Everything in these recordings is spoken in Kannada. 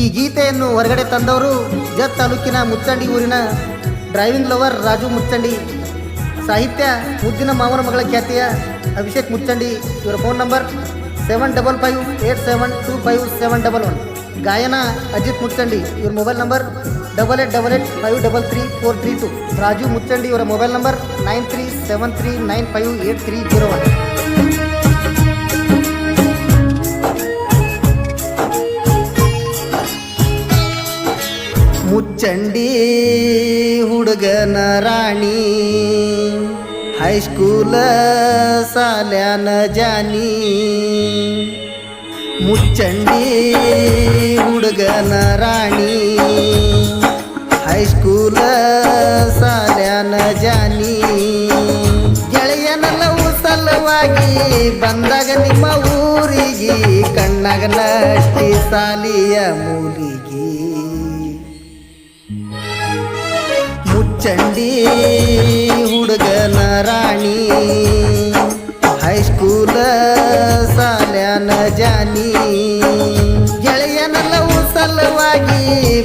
ಈ ಗೀತೆಯನ್ನು ಹೊರಗಡೆ ತಂದವರು ಜತ್ ತಾಲೂಕಿನ ಮುಚ್ಚಂಡಿ ಊರಿನ ಡ್ರೈವಿಂಗ್ ಲವರ್ ರಾಜು ಮುಚ್ಚಂಡಿ. ಸಾಹಿತ್ಯ ಮುದ್ದಿನ ಮಾವನ ಮಗಳ ಖ್ಯಾತಿಯ ಅಭಿಷೇಕ್ ಮುಚ್ಚಂಡಿ. ಇವರ ಫೋನ್ ನಂಬರ್ 7558725711. ಗಾಯನ ಅಜಿತ್ ಮುಚ್ಚಂಡಿ. ಇವ್ರ ಮೊಬೈಲ್ ನಂಬರ್ 8888533432. ರಾಜು ಮುಚ್ಚಂಡಿ ಇವರ ಮೊಬೈಲ್ ನಂಬರ್ 9373958301. ಮುಚ್ಚಂಡಿ ಹುಡುಗನ ರಾಣಿ, ಹೈಸ್ಕೂಲ ಸಾಲ್ಯಾನ ಜಾನಿ. ಮುಚ್ಚಂಡಿ ಹುಡುಗನ ರಾಣಿ, ಹೈಸ್ಕೂಲ ಸಾಲ್ಯಾನ ಜಾನಿ. ಗೆಳೆಯನಲ್ಲವು ಸಲುವಾಗಿ ಬಂದಾಗ ನಿಮ್ಮ ಊರಿಗೆ, ಕಣ್ಣಾಗ ನಟ್ಟಿ ಸಾಲಿಯ ಮೂಲಿಗೆ. ಮುಚ್ಚಂಡಿ ಹುಡುಗನ ರಾಣಿ, ಹೈಸ್ಕೂಲ ಸಾಲ್ಯಾನ ಜಾನಿ. ಗೆಳೆಯನಲ್ಲವು ಸಲುವಾಗಿ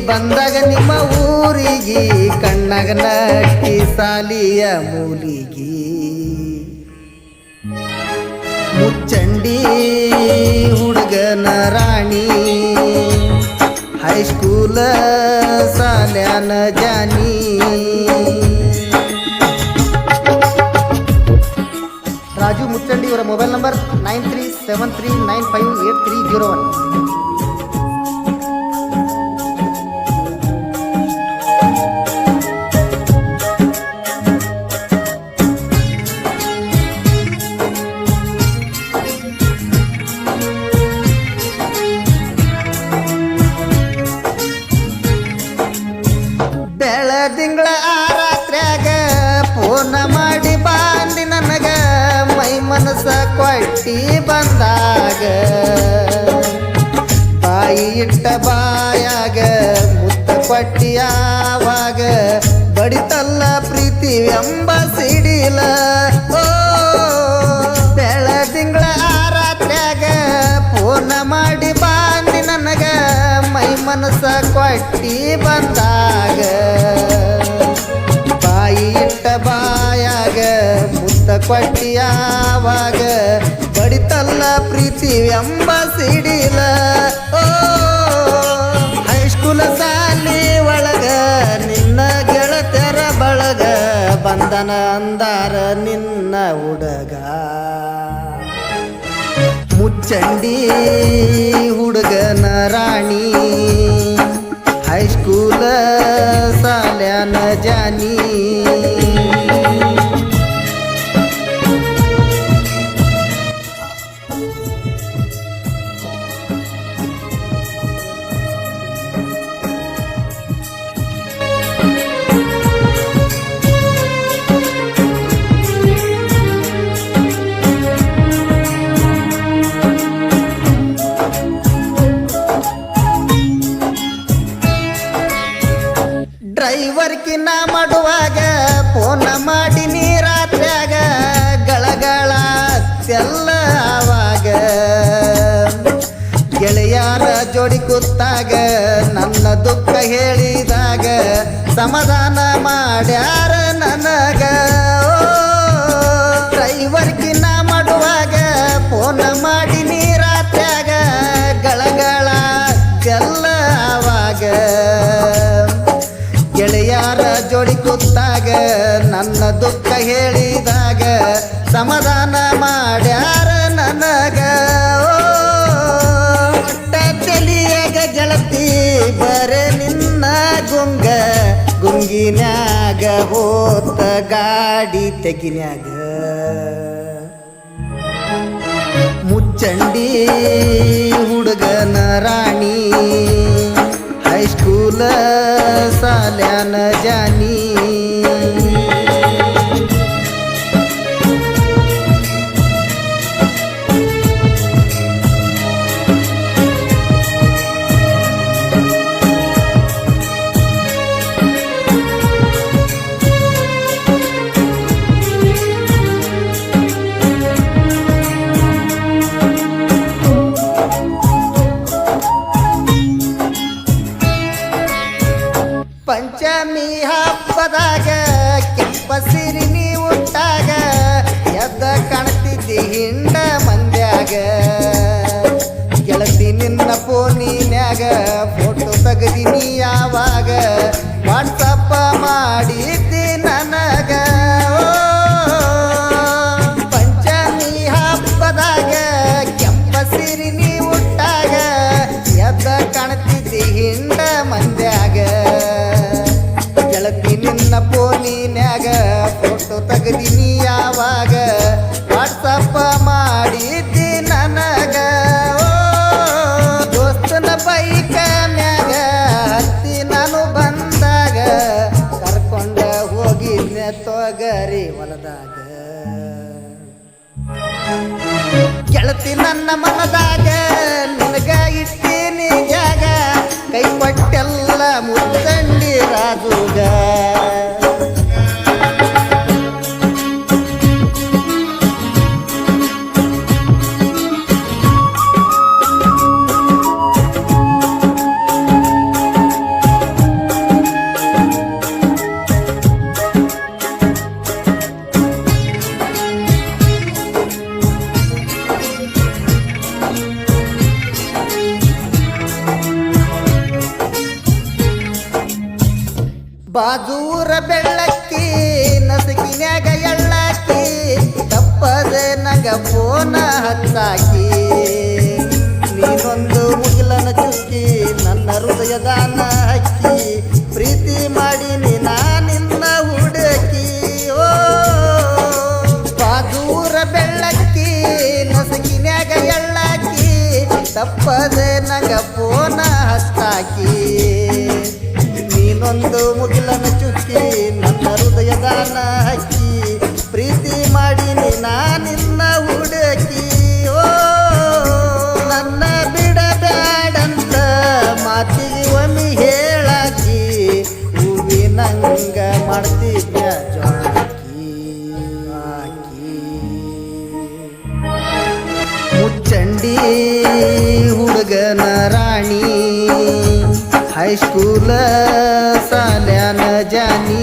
ಬಂದಾಗ ನಿಮ್ಮ ಊರಿಗೆ, ಕಣ್ಣಾಗ ನಟ್ಟಿ ಸಾಲಿಯ ಮೂಲಿಗೆ. ಮುಚ್ಚಂಡಿ ಹುಡುಗನ ರಾಣಿ, ಹೈಸ್ಕೂಲ ಸಾಲ್ಯಾನ ಜಾನಿ. ರಾಜು ಮುಚ್ಚಂಡಿ ಇವರ ಮೊಬೈಲ್ ನಂಬರ್ 9373958301. ಬೆಳದಿಂಗಳ ರಾತ್ರ್ಯಾಗ ಫೋನ ಮಾಡಿ ಬಾಂದಿ ನನಗ, ಮೈ ಮನಸ ಕೊಟ್ಟಿ ಬಂದಾಗ. ಬಾಯಿ ಇಟ್ಟ ಬಾಯಾಗ ಮುತ್ತ ಕೊಟ್ಟಿ ಆವಾಗ, ಬಡಿತಲ್ಲ ಪ್ರೀತಿ ಎಂಬ ಸಿಡಿಲ. ಓ ಬೆಳದಿಂಗಳ ರಾತ್ರ್ಯಾಗ ಫೋನ ಮಾಡಿ ಬಾಂದಿ ನನಗ, ಮೈ ಮನಸ ಕೊಟ್ಟಿ ಬಂದಾಗ. ಬಾಯಿ ಇಟ್ಟ ಬಾಯಾಗ ಮುತ್ತ ಕೊಟ್ಟಿ ಆವಾಗ, ಬಡಿತಲ್ಲ ಪ್ರೀತಿ ಎಂಬ ಸಿಡಿಲ. ಓ ಹೈಸ್ಕೂಲ ಸಾಲಿ ಒಳಗ ನಿನ್ನ ಗೆಳತ್ಯರ ಬಳಗ, ಬಂಧನ ಅಂದಾರ ನಿನ್ನ ಹುಡುಗ. ಮುಚ್ಚಂಡಿ ಹುಡುಗನ ರಾಣಿ, ಹೈಸ್ಕೂಲ ಸಾಲ್ಯಾನ ಜಾನಿ. ಡ್ರೈವರ್ ಕಿನ್ನ ಮಾಡುವಾಗ ಫೋನ ಮಾಡಿ ರಾತ್ರ್ಯಾಗ, ಗಳಗಳ ತೆಲ್ಲ ಆವಾಗ. ಗೆಳೆಯರ ಜೋಡಿ ಕೂತಾಗ ನನ್ನ ದುಃಖ ಹೇಳಿದಾಗ, ಸಮಾಧಾನ ಮಾಡ್ಯಾರ ನನಗ. ಡ್ರೈವರ್ ಕಿನ್ನ ಮಾಡುವಾಗ ಫೋನ ಮಾಡಿ ರಾತ್ರ್ಯಾಗ, ಗಳಗಳ ತೆಲ್ಲ ಆವಾಗ. ಗೆಳೆಯರ ಜೋಡಿ ಕೂತಾಗ ನನ್ನ ದುಃಖ ಹೇಳಿದಾಗ, ಸಮಾಧಾನ ಮಾಡ್ಯಾರ ನನಗ. ತಲಿಯಾಗ ಗೆಳತಿ ಬರೆ ನಿನ್ನ ಗುಂಗ, ಗುಂಗಿನ್ಯಾಗ ಹೋತ ಗಾಡಿ ತೆಗಿನ್ಯಾಗ. ಮುಚ್ಚಂಡಿ ಹುಡುಗನ ರಾಣಿ, ಹೈಸ್ಕೂಲ ಸಾಲ್ಯಾನ ಜಾನಿ. ಪಂಚಮಿ ಹಬ್ಬದಾಗ ಕೆಂಪ ಸಿರಿ ನೀ ಉಟ್ಟಾಗ ಎದ್ದ ಕಾಣ್ತಿದ್ದಿ ಹಿಂಡ ಮಂದ್ಯಾಗ ಗೆಳತಿ ನಿನ್ನ ಫೋನಿನ್ಯಾಗ ಫೋಟೋ ತೆಗದಿನಿ ಯಾವಾಗ ವಾಟ್ಸಪ್ಪ ಮಾಡಿದ್ದಿ ನನಗ ಪಂಚಮಿ ಹಬ್ಬದಾಗ ಕೆಂಪ ಸಿರಿ ನೀ ಉಟ್ಟಾಗ ಎದ್ದ ಕಾಣ್ತಿದ್ದಿ ಹಿಂಡ ಮಂದ್ಯಾಗ ಗೆಳತಿ ನಿನ್ನ ಫೋನಿನ್ಯಾಗ ಫೋಟೋ ತೆಗದಿನಿ ಯಾವಾಗ ವಾಟ್ಸಪ್ಪ ಮಾಡಿದ್ದಿ ನನಗ ದೋಸ್ತನ ಬೈಕ ಮ್ಯಾಗ ಹತ್ತಿ ನಾನು ಬಂದಾಗ ಕರ್ಕೊಂಡ ಹೋಗಿದ್ನೆ ತೊಗರಿ ಹೊಲದಾಗ ಗೆಳತಿ ನನ್ನ ಮನದಾಗ ನಿನಗ ಇಟ್ಟೀನಿ ಜಾಗ ಕೈ ಕೊಟ್ಟೆಲ್ಲ ಮುತ್ತಂಡಿ ರಾಜುಗ ಬಾಜೂರ ಬೆಳ್ಳಕ್ಕಿ ನಸಕಿನ್ಯಾಗ ಎಳ್ಳಕ್ಕಿ ತಪ್ಪದ ನಂಗ ಫೋನ ಹಚ್ಚಾಕಿ ನೀನೊಂದು ಮುಗಿಲನ ಚುಕ್ಕಿ ನನ್ನ ಹೃದಯದಾನ ಹಕ್ಕಿ ಪ್ರೀತಿ ಮಾಡೀನಿ ನಿನ್ನ ಹುಡುಕಿ ಓ ಬಾಜೂರ ಬೆಳ್ಳಕ್ಕಿ ನಸಕಿನ್ಯಾಗ ಎಳ್ಳಕ್ಕಿ ತಪ್ಪದ ನಂಗ ಫೋನ ಹಚ್ಚಾಕಿ ನೀನೊಂದು ಮುಗಿಲನ ಚುಕ್ಕಿ ನನ್ನ ಹೃದಯದಾನ ಹಕ್ಕಿ ಪ್ರೀತಿ ಮಾಡೀನಿ ನಿನ್ನ ಹುಡುಕಿ ಓ ನನ್ನ ಬಿಡಬ್ಯಾಡಂತ ಮಾತಿಗೆ ಒಮ್ಮೆ ಹೇಳಾಕಿ ಹೂವಿನಂಗ ಮಾಡ್ತಿದ್ದ ಜಾಕಿ ಮುಚ್ಚಂಡಿ ಹುಡುಗನ ರಾಣಿ ಹೈಸ್ಕೂಲ ಸಾಲ್ಯಾನ ಜಾನಿ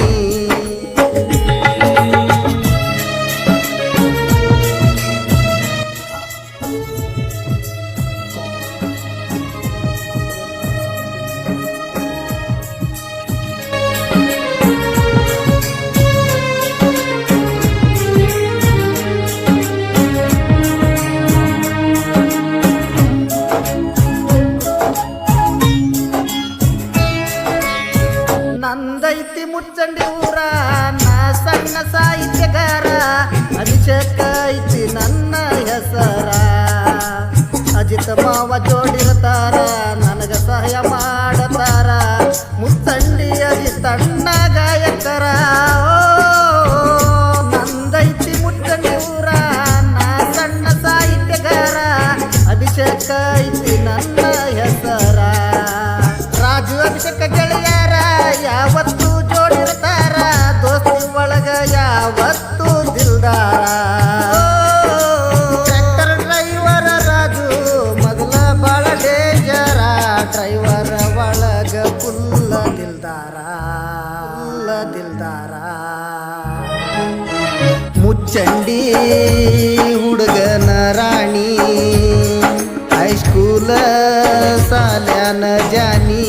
ನಂದೈತಿ ಮುಚ್ಚಂಡಿ ಊರ ನಾ ಸಣ್ಣ ಸಾಹಿತ್ಯಗಾರ ಅಭಿಷೇಕ ಐತಿ ನನ್ನ ಹೆಸರ ಅಜಿತ ಮಾವ ಜೋಡಿರ್ತಾರ ನನಗ ಸಹಾಯ ಮಾಡತಾರ ಮುಚ್ಚಂಡಿ ಅಜಿತಣ್ಣ ಗಾಯಕರ ನಂದೈತಿ ಮುಚ್ಚಂಡಿ ಊರ ನಾ ಸಣ್ಣ ಸಾಹಿತ್ಯಗಾರ ಅಭಿಷೇಕ ಐತಿ ನನ್ನ ಹೆಸರ ರಾಜು ಅಭಿಷೇಕ ಗೆಳೆಯರ ಯಾವತ್ತು ಜೋಡಿರ್ತಾರ ದೋಸ್ತಿ ಒಳಗ ಯಾವತ್ತು ದಿಲ್ದಾರ ಟ್ರ್ಯಾಕ್ಟರ್ ಡ್ರೈವರ ರಾಜು ಮೊದಲ ಬಾಳ ಡೇಂಜರ ಡ್ರೈವರ ಒಳಗ ಫುಲ್ಲ ದಿಲ್ದಾರ ಮುಚ್ಚಂಡಿ ಹುಡುಗನ ರಾಣಿ ಹೈಸ್ಕೂಲ ಸಾಲ್ಯಾನ ಜಾನಿ